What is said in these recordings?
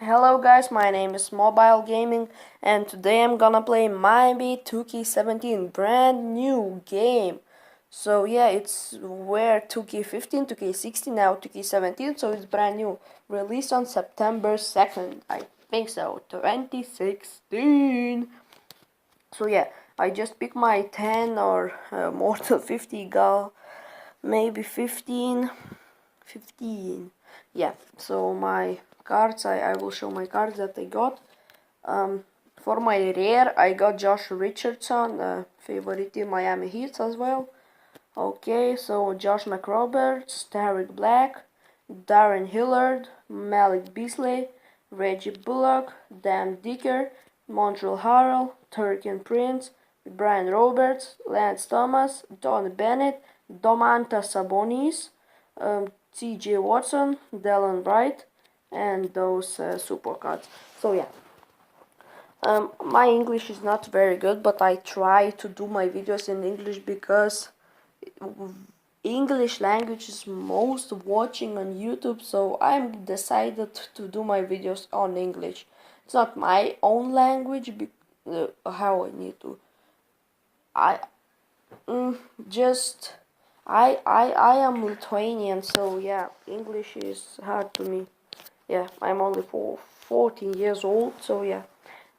Hello guys, my name is Mobile Gaming and today I'm gonna play Maybe 2K17, brand new game. So yeah, it's where 2K15, 2K16, now 2K17, so it's brand new. Released on September 2nd, I think so, 2016. So yeah, I just picked my 10 or more than 50 gal, maybe 15. Yeah, so my cards, I will show my cards that I got. For my rare, I got Josh Richardson, favorite team Miami Heat as well. Okay, so Josh McRoberts, Tariq Black, Darren Hillard, Malik Beasley, Reggie Bullock, Dan Dicker, Montreal Harrell, Turkin Prince, Brian Roberts, Lance Thomas, Don Bennett, Domantas Sabonis, T.J. Watson, Delon Wright, and those super cards. So yeah, my English is not very good, but I try to do my videos in English because English language is most watching on YouTube, so I'm decided to do my videos on English. It's not my own language, how I need to. I just I am Lithuanian, so yeah, English is hard to me. Yeah, I'm only 14 years old, so yeah,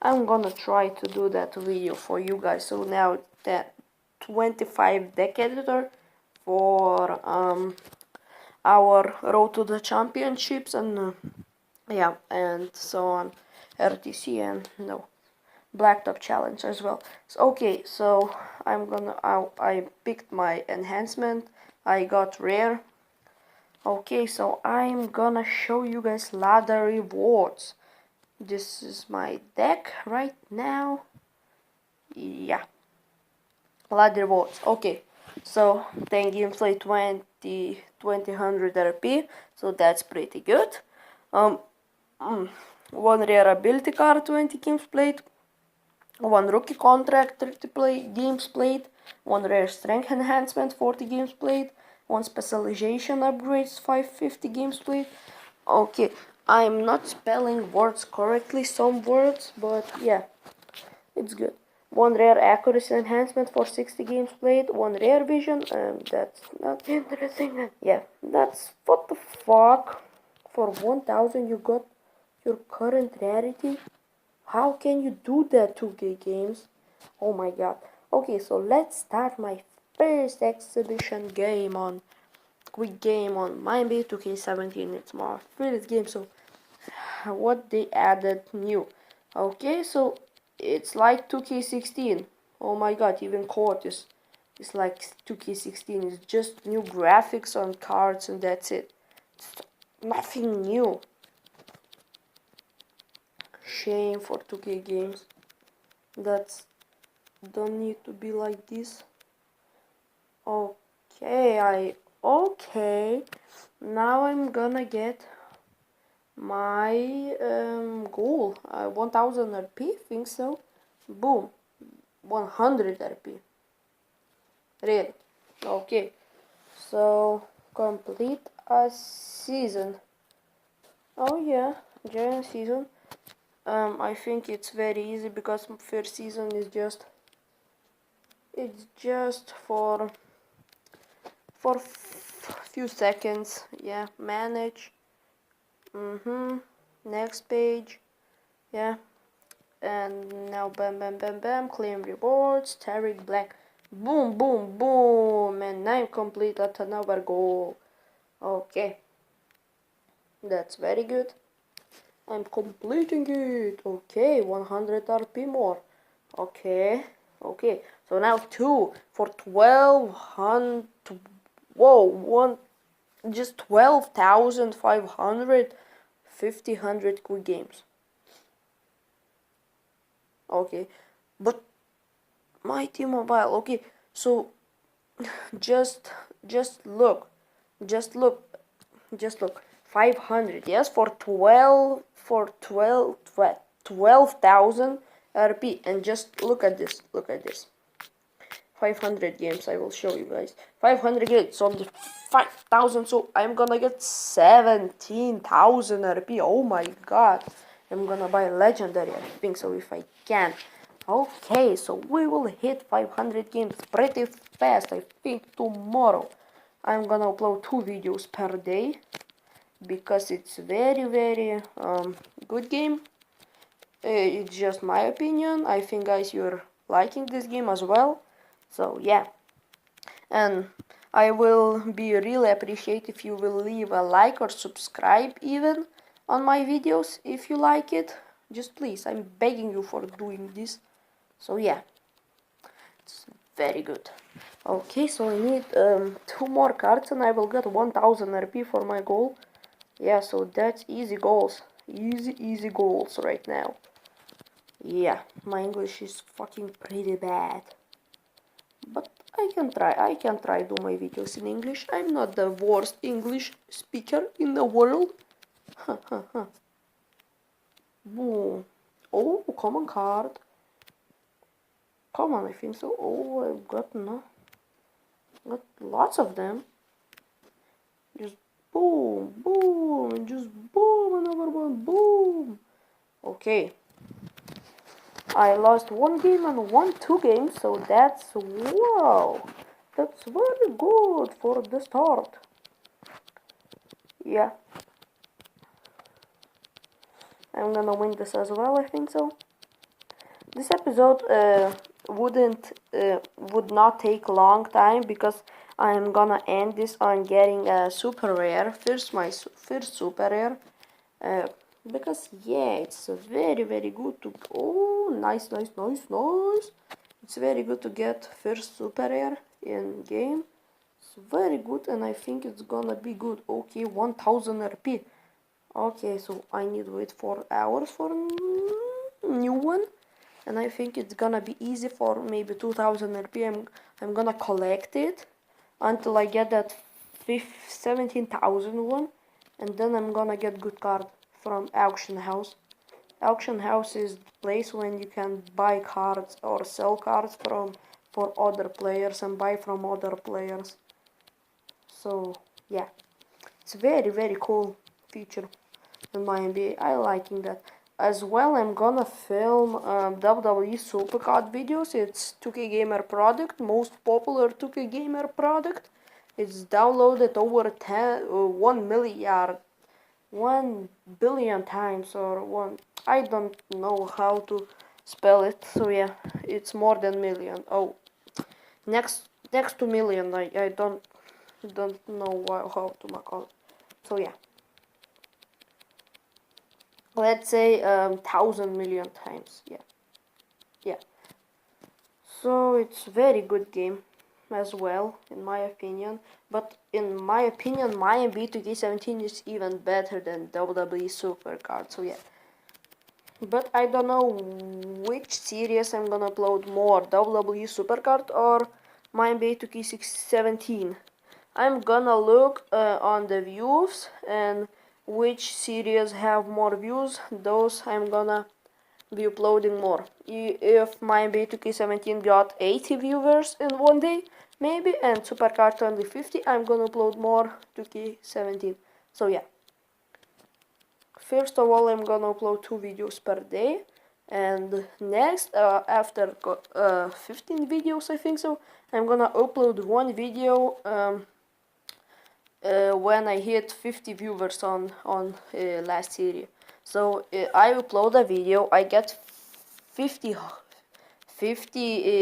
I'm gonna try to do that video for you guys. So now that 25 decatur for our road to the championships and yeah, and so on, RTC and no blacktop challenge as well. So, okay, so I picked my enhancement. I got rare. Okay, so I'm gonna show you guys ladder rewards. This is my deck right now. Yeah, ladder rewards. Okay, so 10 games play 2000 RP, so that's pretty good. One rare ability card, 20 games played. One rookie contract, 30 games played. One rare strength enhancement, 40 games played. One specialization upgrades, 550 games played. Okay, I'm not spelling words correctly, some words, but yeah, it's good. One rare accuracy enhancement for 60 games played. One rare vision, that's not interesting. Yeah, that's what the fuck. For 1000 you got your current rarity. How can you do that, 2K games? Oh my god. Okay, so let's start my first exhibition game on quick game on Maybe 2K17. It's my first game, so what they added new. Okay, so it's like 2K16. Oh my god, even court is like 2K16. It's just new graphics on cards and that's it. It's nothing new. Shame for 2K games. That's don't need to be like this. Okay, now I'm gonna get my goal, 1000 RP, think so. Boom, 100 RP. Really? Okay, so complete a season. Oh yeah, giant season. I think it's very easy because first season is just for few seconds. Yeah, manage. Next page. Yeah, and now bam bam bam bam, claim rewards, Tariq Black, boom boom boom, and I'm complete at another goal. Okay, that's very good. I'm completing it. Okay, 100 RP more. Okay, so now 2 for 1200. Whoa, one just 12,500 100 quick games. Okay, but my T-Mobile. Okay, so just look, just look, 500. Yes, for 12,000 RP, and just look at this. 500 games. I will show you guys. 500 games on the 5,000. So I'm gonna get 17,000 RP. Oh my god, I'm gonna buy legendary, I think so, if I can. Okay, so we will hit 500 games pretty fast, I think tomorrow. I'm gonna upload 2 videos per day because it's very good game. It's just my opinion. I think guys you're liking this game as well. So yeah. And I will be really appreciate if you will leave a like or subscribe even on my videos if you like it. Just please, I'm begging you for doing this. So yeah, it's very good. Okay, so I need 2 more cards and I will get 1000 RP for my goal. Yeah, so that's easy goals. Easy goals right now. Yeah, my English is fucking pretty bad. But I can try do my videos in English. I'm not the worst English speaker in the world. Boom. Oh, common card. Common, I think so. Oh, I've got lots of them. Just boom, boom, and just boom, another one, boom. Okay. I lost 1 game and won 2 games, so that's wow. That's very good for the start. Yeah. I'm gonna win this as well, I think so. This episode would not take long time because I'm gonna end this on getting a super rare. First, my first super rare. Because yeah, it's very good to. Oh, nice. It's very good to get first super rare in game. It's very good, and I think it's gonna be good. Okay, 1000 RP. Okay, so I need to wait 4 hours for new one, and I think it's gonna be easy for maybe 2000 RP. I'm gonna collect it until I get that 17,000 one, and then I'm gonna get good card from auction house. Auction house is the place when you can buy cards or sell cards for other players and buy from other players. So yeah, it's very cool feature in my NBA. I liking that. As well, I'm gonna film WWE Supercard videos. It's 2K Gamer product, most popular 2K Gamer product. It's downloaded over 1 billion times, or one. I don't know how to spell it. So yeah, it's more than million. Oh, next to million. I don't know how to call it. So yeah. Let's say 1,000 million times. Yeah. So it's very good game as well, in my opinion. But in my opinion, my MB2K17 is even better than WWE Supercard. So yeah. But I don't know which series I'm gonna upload more, WWE Supercard or my MB2K17. I'm gonna look on the views and which series have more views. Those I'm gonna be uploading more. If my B2K17 got 80 viewers in one day, maybe, and Supercard only 50, I'm gonna upload more 2K17. So yeah. First of all, I'm gonna upload 2 videos per day. And next, after 15 videos, I think so, I'm gonna upload 1 video when I hit 50 viewers on last series. So I upload a video, I get 50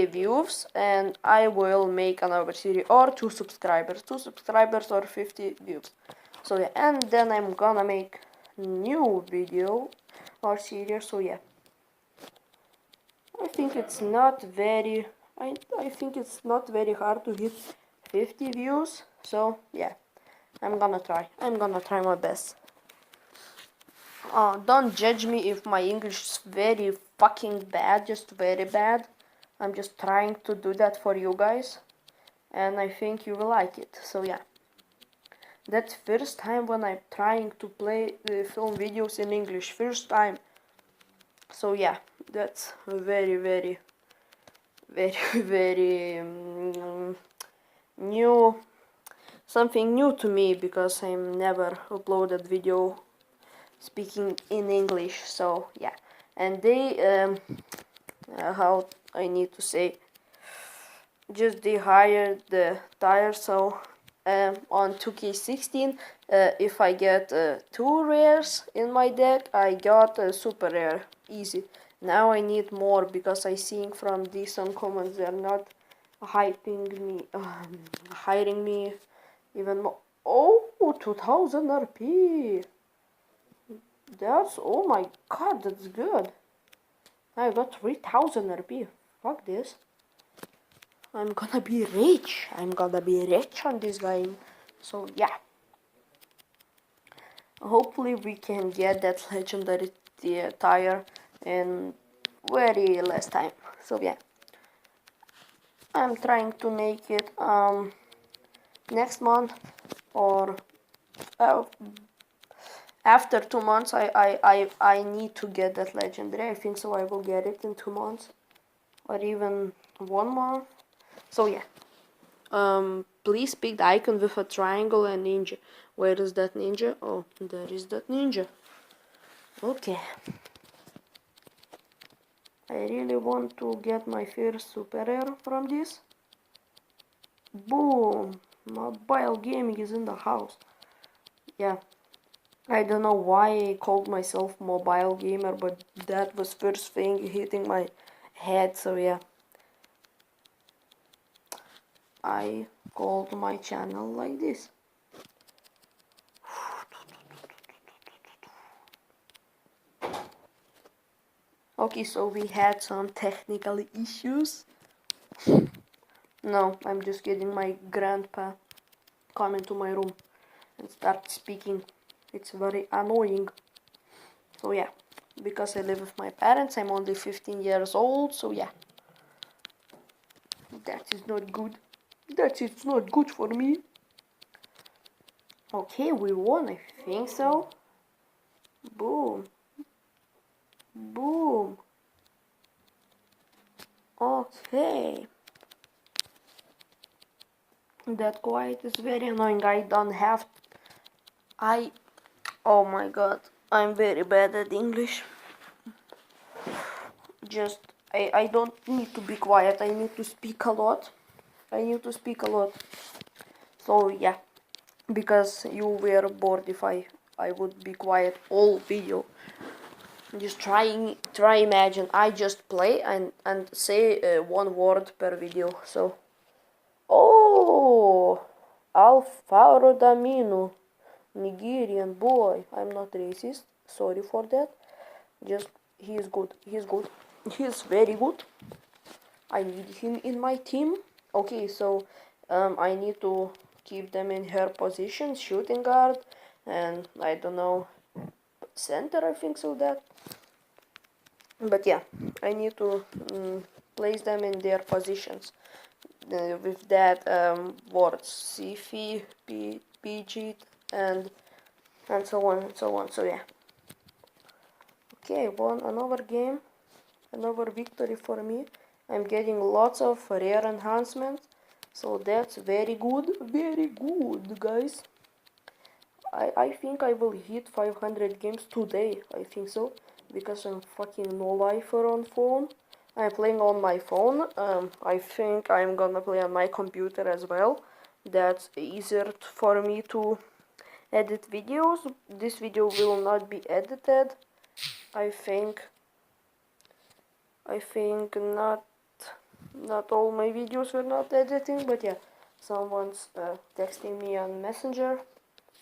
views, and I will make another series, or 2 subscribers or 50 views. So yeah, and then I'm gonna make new video or series. So yeah, I think it's not very I think it's not very hard to hit 50 views. So yeah, I'm gonna try my best. Don't judge me if my English is very fucking bad, just very bad. I'm just trying to do that for you guys, and I think you will like it. So yeah, that's first time when I'm trying to play film videos in English. First time. So yeah, that's very new, something new to me, because I never uploaded video speaking in English. So yeah, and they how I need to say, just they hired the tire. So on 2K16, if I get 2 rares in my deck, I got a super rare, easy. Now I need more because I seeing from these uncommons they're not hyping me, hiring me even more. Oh, 2000 RP. That's, oh my god, that's good. I got 3000 RP. Fuck this. I'm gonna be rich. I'm gonna be rich on this game. So yeah. Hopefully we can get that legendary tire in very less time. So yeah. I'm trying to make it next month or uh, after 2 months. I need to get that legendary. I think so I will get it in 2 months or even 1 month. So yeah. Please pick the icon with a triangle and ninja. Where is that ninja? Oh, there is that ninja. Okay. I really want to get my first super rare from this. Boom! Mobile gaming is in the house. Yeah. I don't know why I called myself mobile gamer, but that was first thing hitting my head, so yeah. I called my channel like this. Okay, so we had some technical issues. No, I'm just kidding. My grandpa come into my room and start speaking. It's very annoying. So yeah, because I live with my parents, I'm only 15 years old, so yeah. That is not good. That is not good for me. Okay, we won, I think so. Boom. Boom. Okay. That quiet is very annoying. I don't have... Oh my god. I'm very bad at English. Just... I don't need to be quiet. I need to speak a lot. So yeah. Because you were bored if I would be quiet all video. Just try imagine I just play and say one word per video. So oh, Alfaro Damino, Nigerian boy. I'm not racist, sorry for that. Just he is good, he's very good. I need him in my team. Okay, so I need to keep them in her position, shooting guard, and I don't know, center, I think so that. But yeah, I need to place them in their positions with that words CF, PG, and so on and so on. So yeah. Okay, won another game, another victory for me. I'm getting lots of rare enhancements, so that's very good, guys. I think I will hit 500 games today, I think so, because I'm fucking no lifer on phone. I'm playing on my phone. I think I'm gonna play on my computer as well. That's easier for me to edit videos. This video will not be edited. I think not all my videos were not editing, but yeah, someone's texting me on Messenger.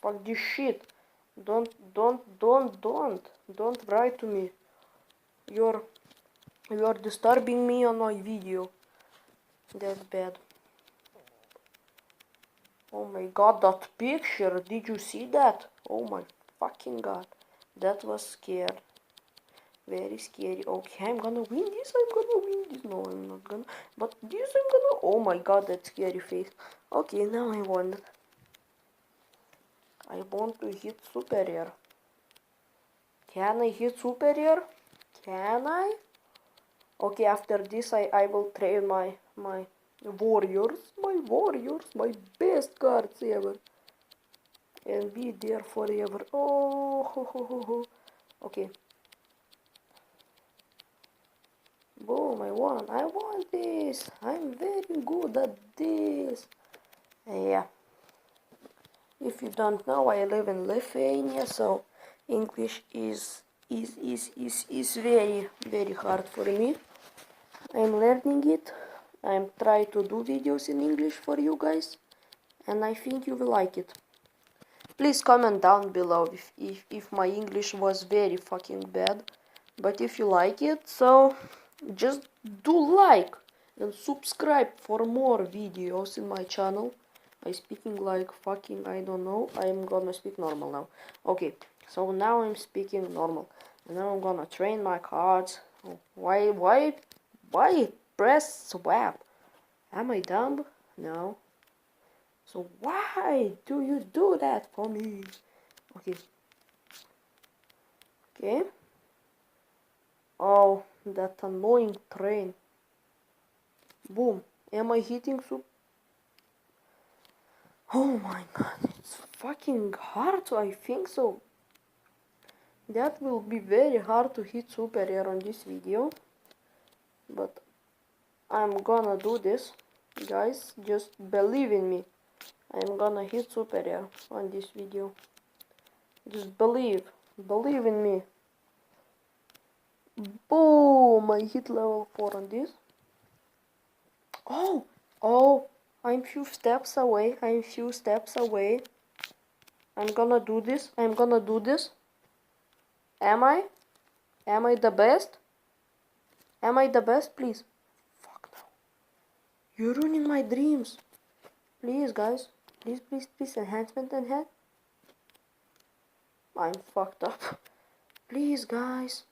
Fuck this shit. Don't write to me. You're disturbing me on my video. That's bad. Oh my god, that picture. Did you see that? Oh my fucking god. That was scared. Very scary. Okay, I'm gonna win this. No, I'm not gonna. But this I'm gonna. Oh my god, that scary face. Okay, now I won. I want to hit superior. Can I hit superior? Can I? Okay, after this I will train my warriors, my best cards ever, and be there forever. Oh, ho, ho, ho, ho. Okay. Boom, I want this. I'm very good at this. Yeah. If you don't know, I live in Lithuania, so English is very, very hard for me. I'm learning it. I'm trying to do videos in English for you guys, and I think you will like it. Please comment down below if my English was very fucking bad. But if you like it, so just do like and subscribe for more videos in my channel. I'm speaking like fucking, I don't know. I'm gonna speak normal now. Okay, so now I'm speaking normal. And now I'm gonna train my cards. Oh, why press swap? Am I dumb? No. So why do you do that for me? Okay. Okay. Oh, that annoying train. Boom. Am I hitting soup? Oh my god, it's fucking hard, I think so. That will be very hard to hit super air on this video. But I'm gonna do this. Guys, just believe in me. I'm gonna hit super air on this video. Just believe. Believe in me. Boom! I hit level 4 on this. Oh, I'm few steps away. I'm few steps away. I'm gonna do this. I'm gonna do this. Am I? Am I the best? Am I the best? Please. Fuck no. You're ruining my dreams. Please, guys. Please, please, please. Enhancement. I'm fucked up. Please, guys.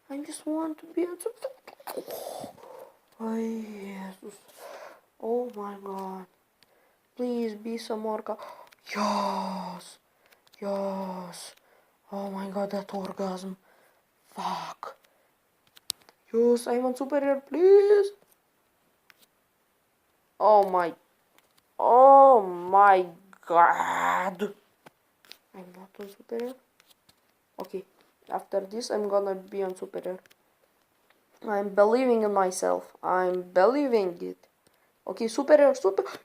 I just want to be on some... Oh, Jesus. Oh my god. Please be some more... Yes. Yes. Oh my god, that orgasm. Fuck. Yes, I want superior, please. Oh my god. I'm not on superior. Okay, after this I'm gonna be on superior. I'm believing in myself. I'm believing it. Okay, superior.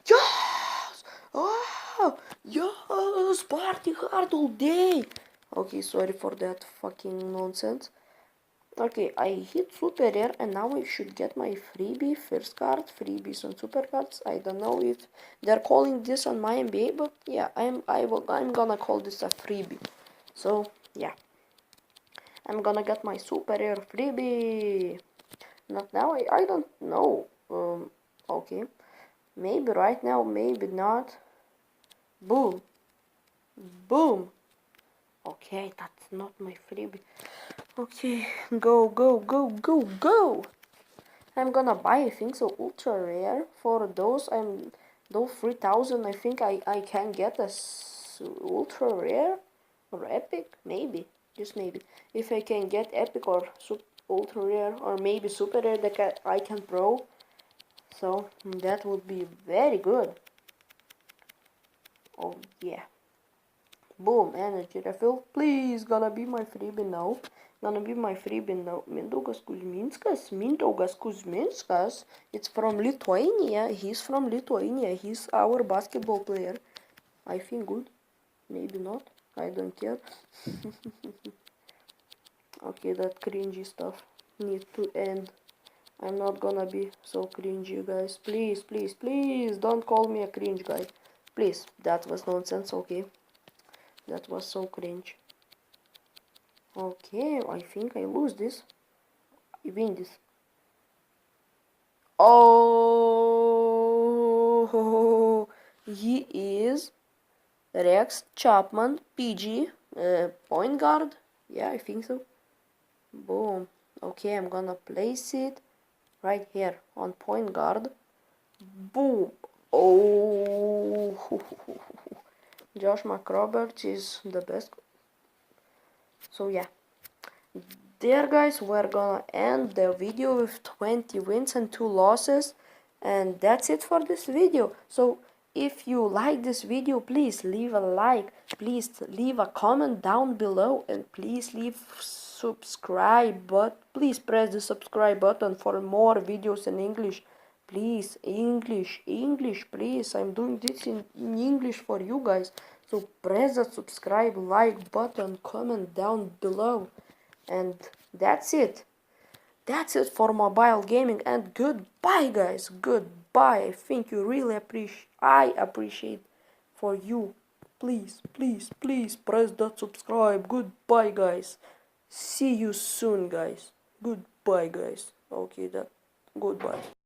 Yes! Oh, yes! Party hard all day. Okay, sorry for that fucking nonsense. Okay, I hit super rare and now I should get my freebie, first card, freebies and super cards. I don't know if they're calling this on my NBA, but yeah, I'm gonna call this a freebie. So yeah, I'm gonna get my super rare freebie. Not now, I don't know. Okay, maybe right now, maybe not. Boom, boom. Okay, that's not my freebie. Okay, go, go, go, go, go. I'm gonna buy, I think so, ultra rare. For those, those 3000, I think I can get a ultra rare or epic, maybe, just maybe. If I can get epic or ultra rare or maybe super rare that I can pro, so that would be very good. Oh yeah. Boom, energy refill. Please, gonna be my freebie now. Gonna be my freebie now. Mindaugas Kuzminskas. It's from Lithuania. He's from Lithuania. He's our basketball player. I think good. Maybe not. I don't care. Okay, that cringy stuff need to end. I'm not gonna be so cringy, guys. Please, please, please, don't call me a cringe guy. Please, that was nonsense, okay? That was so cringe. Okay, I think I lose this. I win this. Oh, he is Rex Chapman, PG, point guard. Yeah, I think so. Boom. Okay, I'm gonna place it right here on point guard. Boom. Oh, Josh McRoberts is the best. So yeah. There guys, we're gonna end the video with 20 wins and 2 losses, and that's it for this video. So if you like this video, please leave a like, please leave a comment down below, and please leave subscribe, but please press the subscribe button for more videos in English. Please, English, please. I'm doing this in English for you guys. So press the subscribe, like button, comment down below. And that's it. That's it for mobile gaming, and goodbye guys. Goodbye. I think you really appreciate for you. Please press that subscribe. Goodbye guys. See you soon guys. Goodbye guys. Okay, that goodbye.